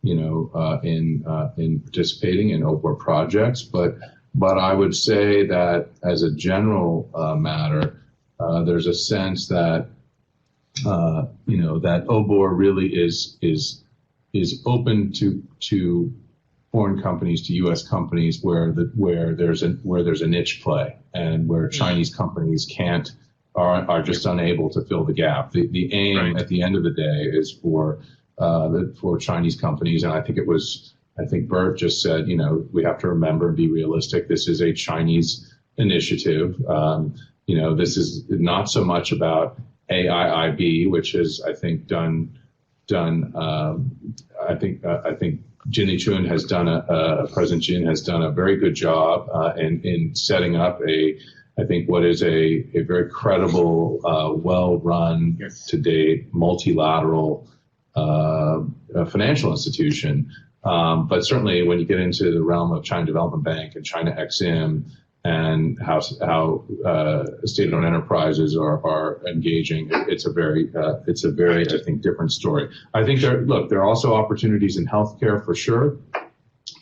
in participating in OBOR projects. But I would say that as a general matter, there's a sense that that OBOR really is open to foreign companies, to U.S. companies, where there's a niche play, and where Chinese companies are just unable to fill the gap. The aim at the end of the day is for Chinese companies, and I think Bert just said, we have to remember and be realistic. This is a Chinese initiative. This is not so much about AIIB, which is, I think, done. I think President Jin has done a very good job in setting up I think what is a very credible, well-run to date multilateral financial institution. But certainly when you get into the realm of China Development Bank and China Exim, and how state-owned enterprises are engaging, it's a very I think different story. I think there are also opportunities in healthcare for sure.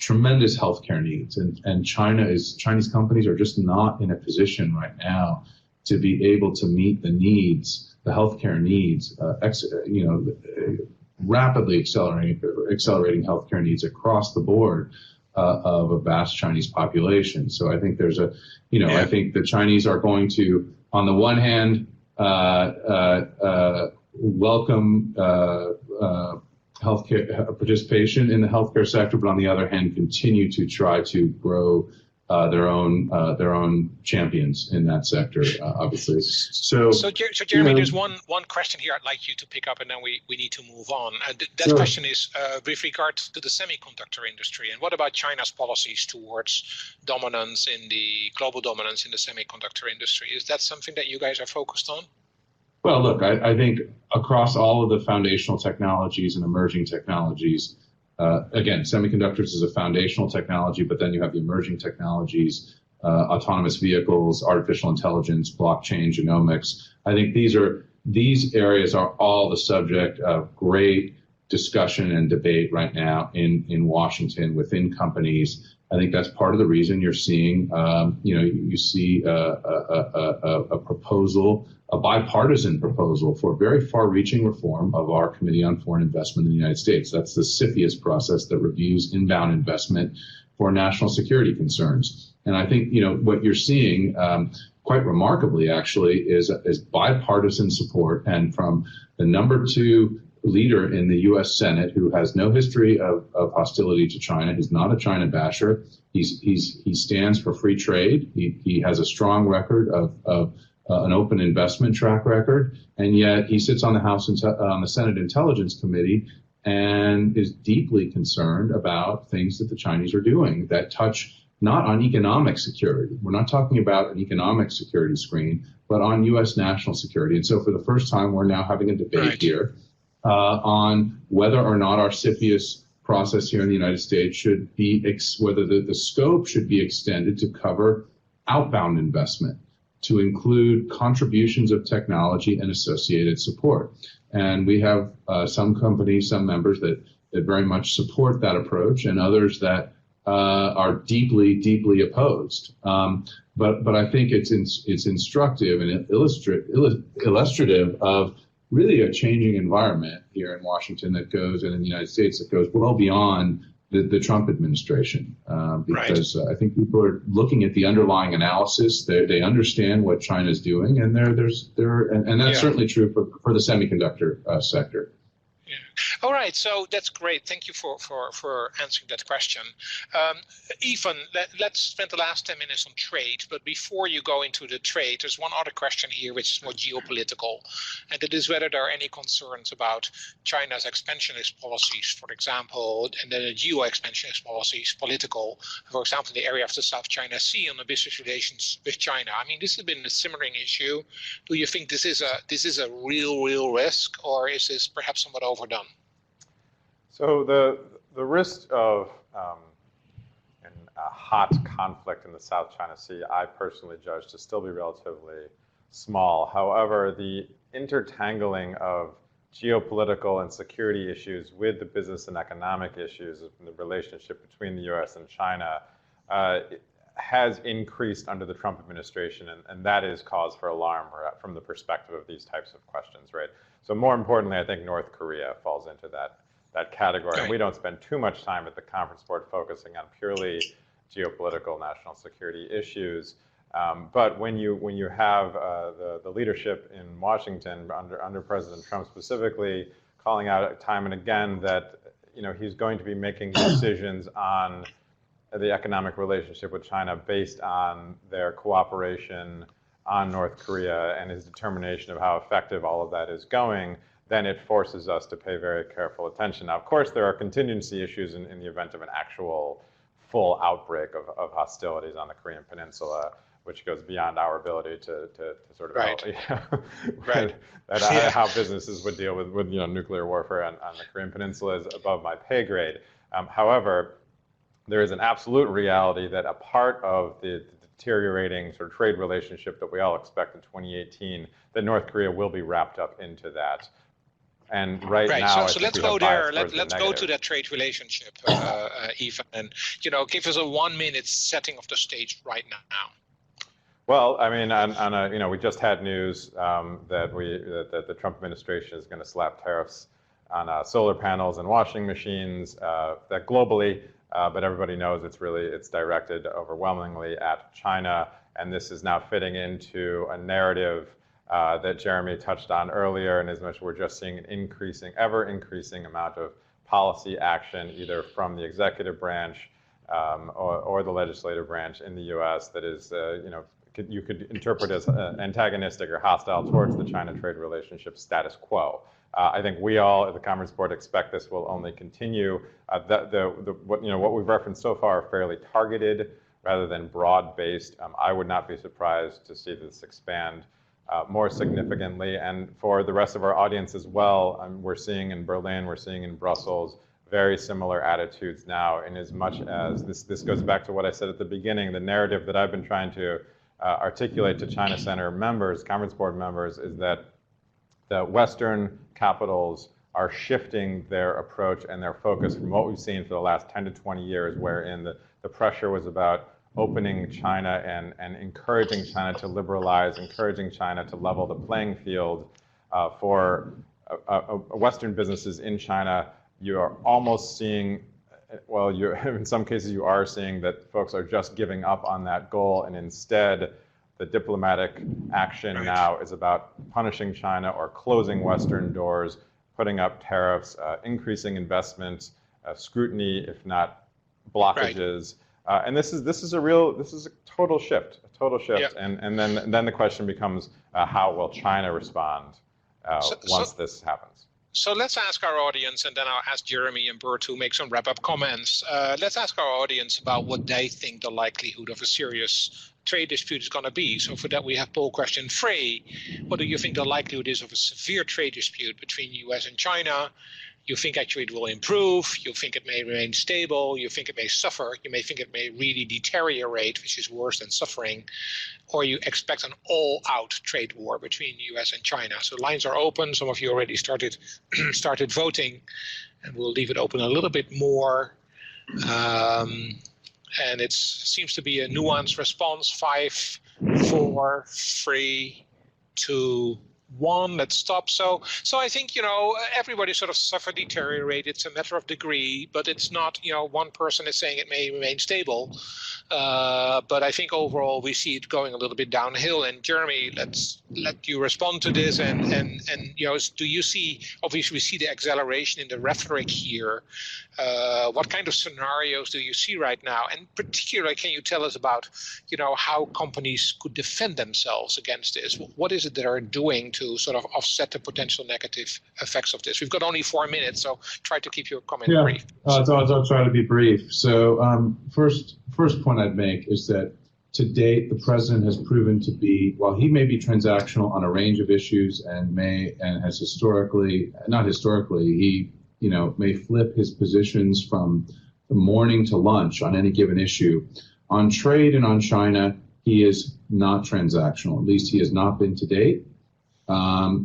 Tremendous healthcare needs, and Chinese companies are just not in a position right now to be able to meet the healthcare needs, rapidly accelerating healthcare needs across the board of a vast Chinese population. So I think there's I think the Chinese are going to, on the one hand, welcome healthcare participation in the healthcare sector, but on the other hand, continue to try to grow their own champions in that sector, obviously. So Jeremy, there's one question here I'd like you to pick up, and then we need to move on. That question is with regard to the semiconductor industry, and what about China's policies towards global dominance in the semiconductor industry? Is that something that you guys are focused on? Well, look, I think across all of the foundational technologies and emerging technologies, again, semiconductors is a foundational technology, but then you have the emerging technologies autonomous vehicles, artificial intelligence, blockchain, genomics. I think these areas are all the subject of great discussion and debate right now in Washington within companies. I think that's part of the reason you're seeing, you see a proposal, a bipartisan proposal for very far-reaching reform of our Committee on Foreign Investment in the United States. That's the CFIUS process that reviews inbound investment for national security concerns. And I think, what you're seeing, quite remarkably, actually, is bipartisan support, and from the number 2 leader in the U.S. Senate, who has no history of hostility to China. He's not a China basher. He stands for free trade. He has a strong record of an open investment track record, and yet he sits on the Senate Intelligence Committee and is deeply concerned about things that the Chinese are doing that touch not on economic security. We're not talking about an economic security screen, but on U.S. national security. And so for the first time, we're now having a debate here on whether or not our CFIUS process here in the United States should be, whether the scope should be extended to cover outbound investment, to include contributions of technology and associated support. And we have some companies, some members that very much support that approach, and others that are deeply, deeply opposed. But I think it's instructive and illustrative of really a changing environment here in Washington that goes, and in the United States, that goes well beyond the Trump administration. Because I think people are looking at the underlying analysis. They understand what China's doing, and that's certainly true for the semiconductor sector. Yeah. All right, so that's great. Thank you for answering that question. Ivan, let's spend the last 10 minutes on trade, but before you go into the trade, there's one other question here which is more geopolitical, and it is whether there are any concerns about China's expansionist policies, for example, and then the geo-expansionist policies, political, for example, in the area of the South China Sea on the business relations with China. I mean, this has been a simmering issue. Do you think this is a real risk, or is this perhaps somewhat overdone? So the risk of a hot conflict in the South China Sea, I personally judge to still be relatively small. However, the intertangling of geopolitical and security issues with the business and economic issues in the relationship between the U.S. and China has increased under the Trump administration, and that is cause for alarm from the perspective of these types of questions, right? So more importantly, I think North Korea falls into that category. And we don't spend too much time at the conference board focusing on purely geopolitical national security issues. But when you have the leadership in Washington under President Trump specifically calling out time and again that he's going to be making decisions on the economic relationship with China based on their cooperation on North Korea and his determination of how effective all of that is going, then it forces us to pay very careful attention. Now, of course, there are contingency issues in the event of an actual full outbreak of hostilities on the Korean Peninsula, which goes beyond our ability to sort of how businesses would deal with nuclear warfare on the Korean Peninsula is above my pay grade. However, there is an absolute reality that a part of the deteriorating sort of trade relationship that we all expect in 2018, that North Korea will be wrapped up into that. And right now, so let's go there. Let's go to that trade relationship, Ivan, and give us a 1-minute setting of the stage right now. Well, I mean, we just had news that the Trump administration is going to slap tariffs on solar panels and washing machines. That globally, but everybody knows it's directed overwhelmingly at China, and this is now fitting into a narrative that Jeremy touched on earlier, and as much we're just seeing an ever increasing amount of policy action, either from the executive branch or the legislative branch in the U.S. that is, you could interpret as antagonistic or hostile towards the China trade relationship status quo. I think we all at the Conference Board expect this will only continue. What we've referenced so far are fairly targeted rather than broad-based. I would not be surprised to see this expand more significantly. And for the rest of our audience as well, we're seeing in Berlin, we're seeing in Brussels, very similar attitudes now, in as much as this goes back to what I said at the beginning. The narrative that I've been trying to articulate to China Center members, Conference Board members, is that the Western capitals are shifting their approach and their focus from what we've seen for the last 10 to 20 years, wherein the pressure was about opening China and encouraging China to liberalize, encouraging China to level the playing field for Western businesses in China. You are almost seeing, well, in some cases you are seeing that folks are just giving up on that goal, and instead the diplomatic action now is about punishing China or closing Western doors, putting up tariffs, increasing investment, scrutiny, if not blockages. And this is a total shift, Yeah. And then the question becomes, how will China respond once this happens? So let's ask our audience, and then I'll ask Jeremy and Bert to make some wrap-up comments. Let's ask our audience about what they think the likelihood of a serious trade dispute is going to be. So for that, we have poll question 3. What do you think the likelihood is of a severe trade dispute between the US and China? You think actually it will improve, you think it may remain stable, you think it may suffer, you may think it may really deteriorate, which is worse than suffering, or you expect an all-out trade war between the US and China. So lines are open. Some of you already started voting, and we'll leave it open a little bit more. And it seems to be a nuanced response. 5, 4, 3, 2, 1. Let's stop. So I think, everybody sort of suffer, deteriorate. It's a matter of degree, but it's not, one person is saying it may remain stable. But I think overall we see it going a little bit downhill. And Jeremy, let's let you respond to this. And do you see, obviously we see the acceleration in the rhetoric here. What kind of scenarios do you see right now? And particularly, can you tell us about, how companies could defend themselves against this? What is it that they're doing to sort of offset the potential negative effects of this? We've got only 4 minutes, so try to keep your comment brief. I'll try to be brief. So first point I'd make is that to date, the president has proven to be, while he may be transactional on a range of issues and has he may flip his positions from the morning to lunch on any given issue. On trade and on China, he is not transactional. At least he has not been to date.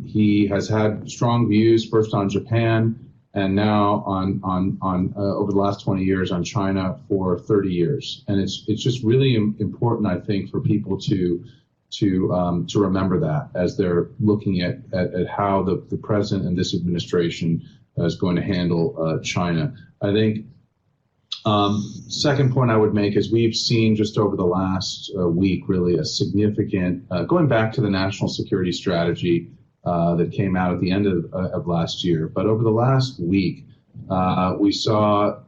He has had strong views first on Japan and now on over the last 20 years on China for 30 years. And it's just really important, I think, for people to remember that as they're looking at how the president and this administration is going to handle China. I think second point I would make is we've seen just over the last week really a significant, going back to the national security strategy that came out at the end of last year. But over the last week, we saw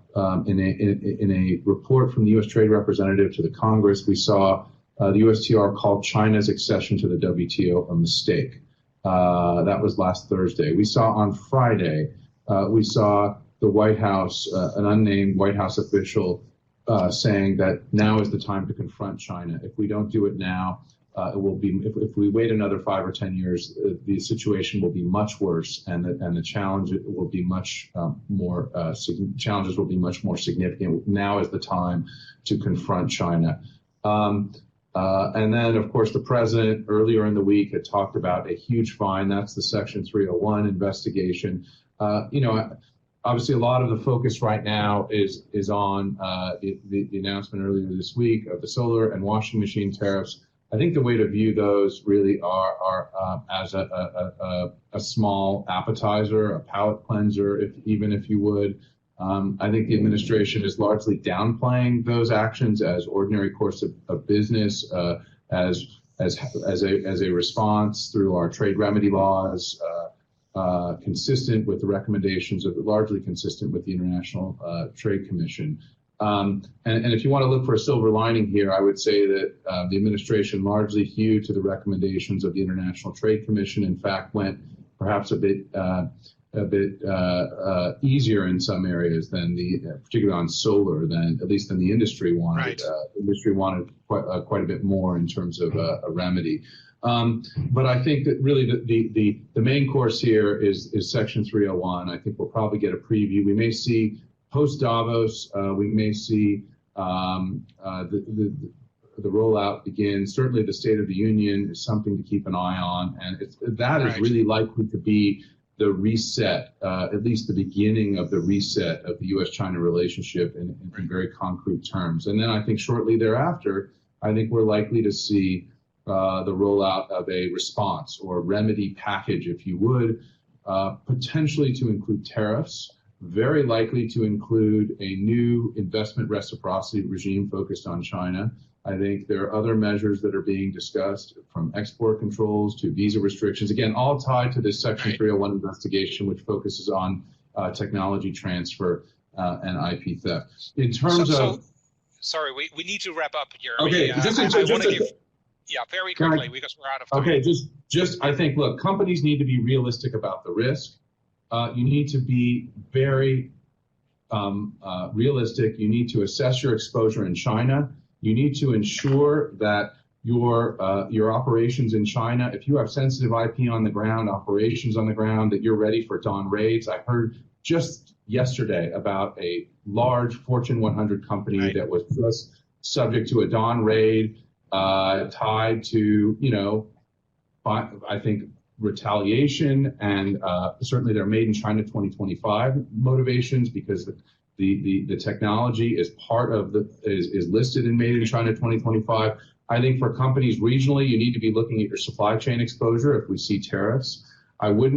in a report from the U.S. Trade Representative to the Congress, we saw the USTR call China's accession to the WTO a mistake. That was last Thursday. We saw on Friday, we saw the White House, an unnamed White House official, saying that now is the time to confront China. If we don't do it now, it will be. If we wait another 5 or 10 years, the situation will be much worse, and the challenge will be much more. Challenges will be much more significant. Now is the time to confront China. And then, of course, the president earlier in the week had talked about a huge fine. That's the Section 301 investigation. Obviously, a lot of the focus right now is on the announcement earlier this week of the solar and washing machine tariffs. I think the way to view those really are as a small appetizer, a palate cleanser, even if you would. I think the administration is largely downplaying those actions as ordinary course of business, as a response through our trade remedy laws, consistent with the recommendations largely consistent with the International Trade Commission. And if you want to look for a silver lining here, I would say that the administration largely hewed to the recommendations of the International Trade Commission. In fact, went perhaps a bit easier in some areas than particularly on solar, than the industry wanted. Right. The industry wanted quite a bit more in terms of a remedy. But I think that really the main course here is Section 301. I think we'll probably get a preview. We may see post Davos. We may see the rollout begin. Certainly, the State of the Union is something to keep an eye on, and that is really likely to be the reset, at least the beginning of the reset of the U.S.-China relationship in very concrete terms. And then I think shortly thereafter, I think we're likely to see the rollout of a response or remedy package, if you would, potentially to include tariffs, very likely to include a new investment reciprocity regime focused on China. I think there are other measures that are being discussed, from export controls to visa restrictions, again, all tied to this Section 301 investigation, which focuses on technology transfer and IP theft. In terms of... Sorry, we need to wrap up here. Okay, very quickly, because we're out of time. Okay, just I think, look, companies need to be realistic about the risk. You need to be very realistic. You need to assess your exposure in China. You need to ensure that your operations in China, if you have sensitive IP on the ground, operations on the ground, that you're ready for dawn raids. I heard just yesterday about a large Fortune 100 company that was just subject to a dawn raid tied to, I think, retaliation and certainly their Made in China 2025 motivations, because the technology is part of is listed in Made in China 2025. I think for companies regionally, you need to be looking at your supply chain exposure if we see tariffs.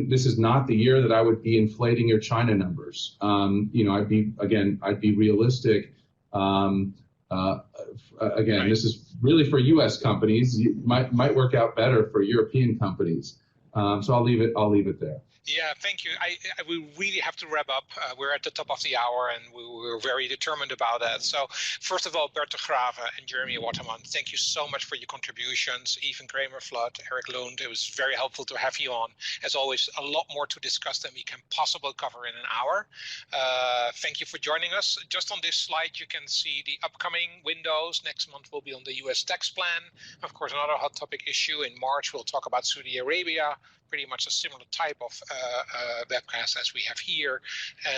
This is not the year that I would be inflating your China numbers. I'd be realistic. This is really for U.S. companies. It might work out better for European companies. So I'll leave it there. Yeah, thank you. We really have to wrap up. We're at the top of the hour, and we're very determined about that. So first of all, Bert de Graeve and Jeremy Waterman, thank you so much for your contributions. Even Kramer Flood, Eric Lund, it was very helpful to have you on. As always, a lot more to discuss than we can possibly cover in an hour. Thank you for joining us. Just on this slide, you can see the upcoming windows. Next month will be on the U.S. tax plan. Of course, another hot topic issue. In March, we'll talk about Saudi Arabia, pretty much a similar type of webcast as we have here.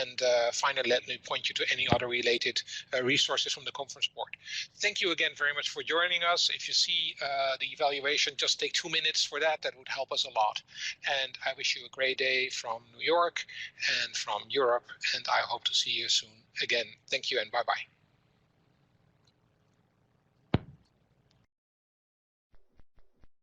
And finally, let me point you to any other related resources from the conference board. Thank you again very much for joining us. If you see the evaluation, just take 2 minutes for that. That would help us a lot. And I wish you a great day from New York and from Europe. And I hope to see you soon again. Thank you and bye-bye.